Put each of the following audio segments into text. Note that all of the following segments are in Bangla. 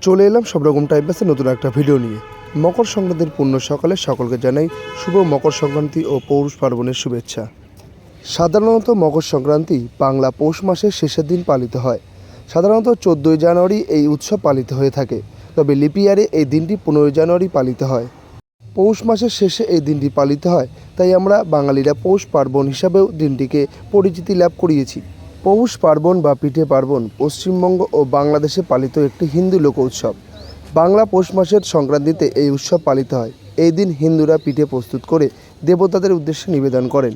চলে এলাম সব রকম টাইম পাসে নতুন একটা ভিডিও নিয়ে। মকর সংক্রান্তির পূর্ণ সকালে সকলকে জানাই শুভ মকর সংক্রান্তি ও পৌষ পার্বণের শুভেচ্ছা। সাধারণত মকর সংক্রান্তি বাংলা পৌষ মাসের শেষের দিন পালিত হয়। সাধারণত 14ই জানুয়ারি এই উৎসব পালিত হয়ে থাকে, তবে লিপি ইয়ারে এই দিনটি 15ই জানুয়ারি পালিত হয়। পৌষ মাসের শেষে এই দিনটি পালিত হয়, তাই আমরা বাঙালিরা পৌষ পার্বণ হিসাবেও দিনটিকে পরিচিতি লাভ করিয়েছি। পৌষ পার্বণ বা পিঠে পার্বণ পশ্চিমবঙ্গ ও বাংলাদেশে পালিত একটি হিন্দু লোক উৎসব। বাংলা পৌষ মাসের সংক্রান্তিতে এই উৎসব পালিত হয়। এই দিন হিন্দুরা পিঠে প্রস্তুত করে দেবতাদের উদ্দেশ্যে নিবেদন করেন।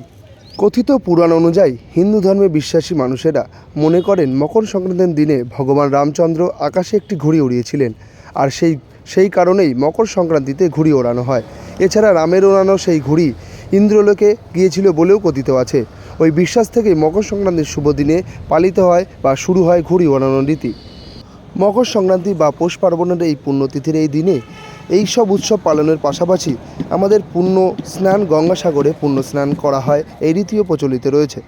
কথিত পুরাণ অনুযায়ী হিন্দু ধর্মে বিশ্বাসী মানুষেরা মনে করেন মকর সংক্রান্তির দিনে ভগবান রামচন্দ্র আকাশে একটি ঘুড়ি উড়িয়েছিলেন, আর সেই কারণেই মকর সংক্রান্তিতে ঘুড়ি ওড়ানো হয়। এছাড়া রামের ওড়ানো সেই ঘুড়ি ইন্দ্রলোকে গিয়েছিল বলেও কথিত আছে। ওই বিশ্বাস থেকেই মকর সংক্রান্তির শুভ দিনে পালিত হয় বা শুরু হয় ঘুড়ি ওড়ানোর রীতি। মকর সংক্রান্তি বা পৌষ পার্বণের এই পুণ্যতিথির এই দিনে এই সব উৎসব পালনের পাশাপাশি আমাদের পুণ্য স্নান গঙ্গাসাগরে পুণ্য স্নান করা হয়, এই রীতিও প্রচলিত রয়েছে।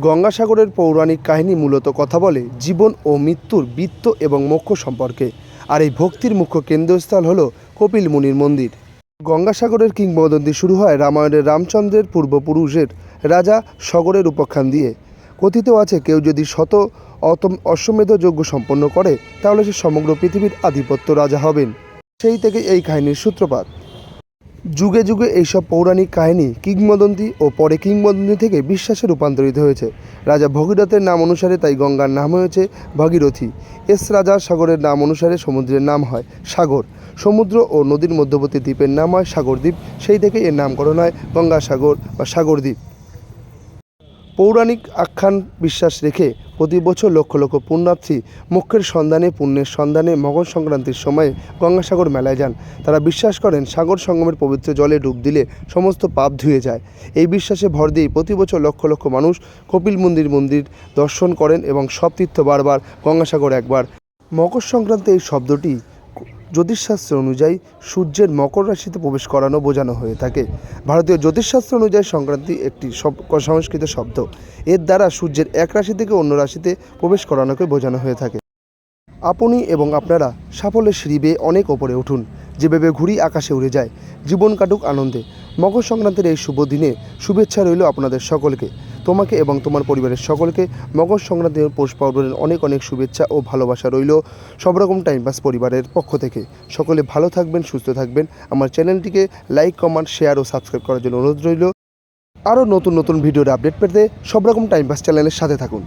গঙ্গাসাগরের পৌরাণিক কাহিনী মূলত কথা বলে জীবন ও মৃত্যুর বৃত্ত এবং মোক্ষ সম্পর্কে, আর এই ভক্তির মুখ্য কেন্দ্রস্থল হল কপিল মুনির মন্দির। গঙ্গাসাগরের কিংবদন্তি শুরু হয় রামায়ণের রামচন্দ্রের পূর্বপুরুষের রাজা সগরের উপাখ্যান দিয়ে। কথিত আছে, কেউ যদি অশ্বমেধ যজ্ঞ সম্পন্ন করে তাহলে সে সমগ্র পৃথিবীর আধিপত্য রাজা হবেন। সেই থেকে এই কাহিনীর সূত্রপাত। যুগে যুগে এইসব পৌরাণিক কাহিনী কিংবদন্তি ও পরে কিংবদন্তি থেকে বিশ্বাসে রূপান্তরিত হয়েছে। রাজা ভগীরথের নাম অনুসারে তাই গঙ্গার নাম হয়েছে ভাগীরথী। রাজা সাগরের নাম অনুসারে সমুদ্রের নাম হয় সাগর। সমুদ্র ও নদীর মধ্যবর্তী দ্বীপের নাম হয় সাগরদ্বীপ। সেই থেকে এর নামকরণ হয় গঙ্গাসাগর বা সাগরদ্বীপ। পৌরাণিক আখ্যান বিশ্বাস রেখে প্রতি বছর লক্ষ লক্ষ পুণ্যার্থী মোক্ষের সন্ধানে পুণ্যের সন্ধানে মকর সংক্রান্তির সময়ে গঙ্গাসাগর মেলায় যান। তারা বিশ্বাস করেন সাগর সঙ্গমের পবিত্র জলে ডুব দিলে সমস্ত পাপ ধুয়ে যায়। এই বিশ্বাসে ভর দিয়ে প্রতি বছর লক্ষ লক্ষ মানুষ কপিল মন্দির দর্শন করেন এবং সব তীর্থ বারবার, গঙ্গাসাগর একবার। মকর সংক্রান্তি এই শব্দটি জ্যোতিষশাস্ত্র অনুযায়ী সূর্যের মকর রাশিতে প্রবেশ করানো বোঝানো হয়ে থাকে। ভারতীয় জ্যোতিষশাস্ত্র অনুযায়ী সংক্রান্তি একটি সংস্কৃত শব্দ। এর দ্বারা সূর্যের এক রাশি থেকে অন্য রাশিতে প্রবেশ করানোকে বোঝানো হয়ে থাকে। আপনি এবং আপনারা সাফল্যের সিঁড়ি বেয়ে অনেক ওপরে উঠুন, যেভাবে ঘুড়ি আকাশে উড়ে যায়। জীবন কাটুক আনন্দে। মকর সংক্রান্তির এই শুভ দিনে শুভেচ্ছা রইল আপনাদের সকলকে, তোমাকে এবং তোমার পরিবারের সকলকে। মকর সংক্রান্তি ও পৌষ পার্বণের অনেক অনেক শুভেচ্ছা ও ভালোবাসা রইল সব রকম টাইম পাস পরিবারের পক্ষ থেকে। সকলে ভালো থাকবেন, সুস্থ থাকবেন। আমার চ্যানেলটিকে লাইক, কমেন্ট, শেয়ার ও সাবস্ক্রাইব করার জন্য অনুরোধ রইল। আরও নতুন নতুন ভিডিওর আপডেট পেতে সব রকম টাইম পাস চ্যানেলের সাথে থাকুন।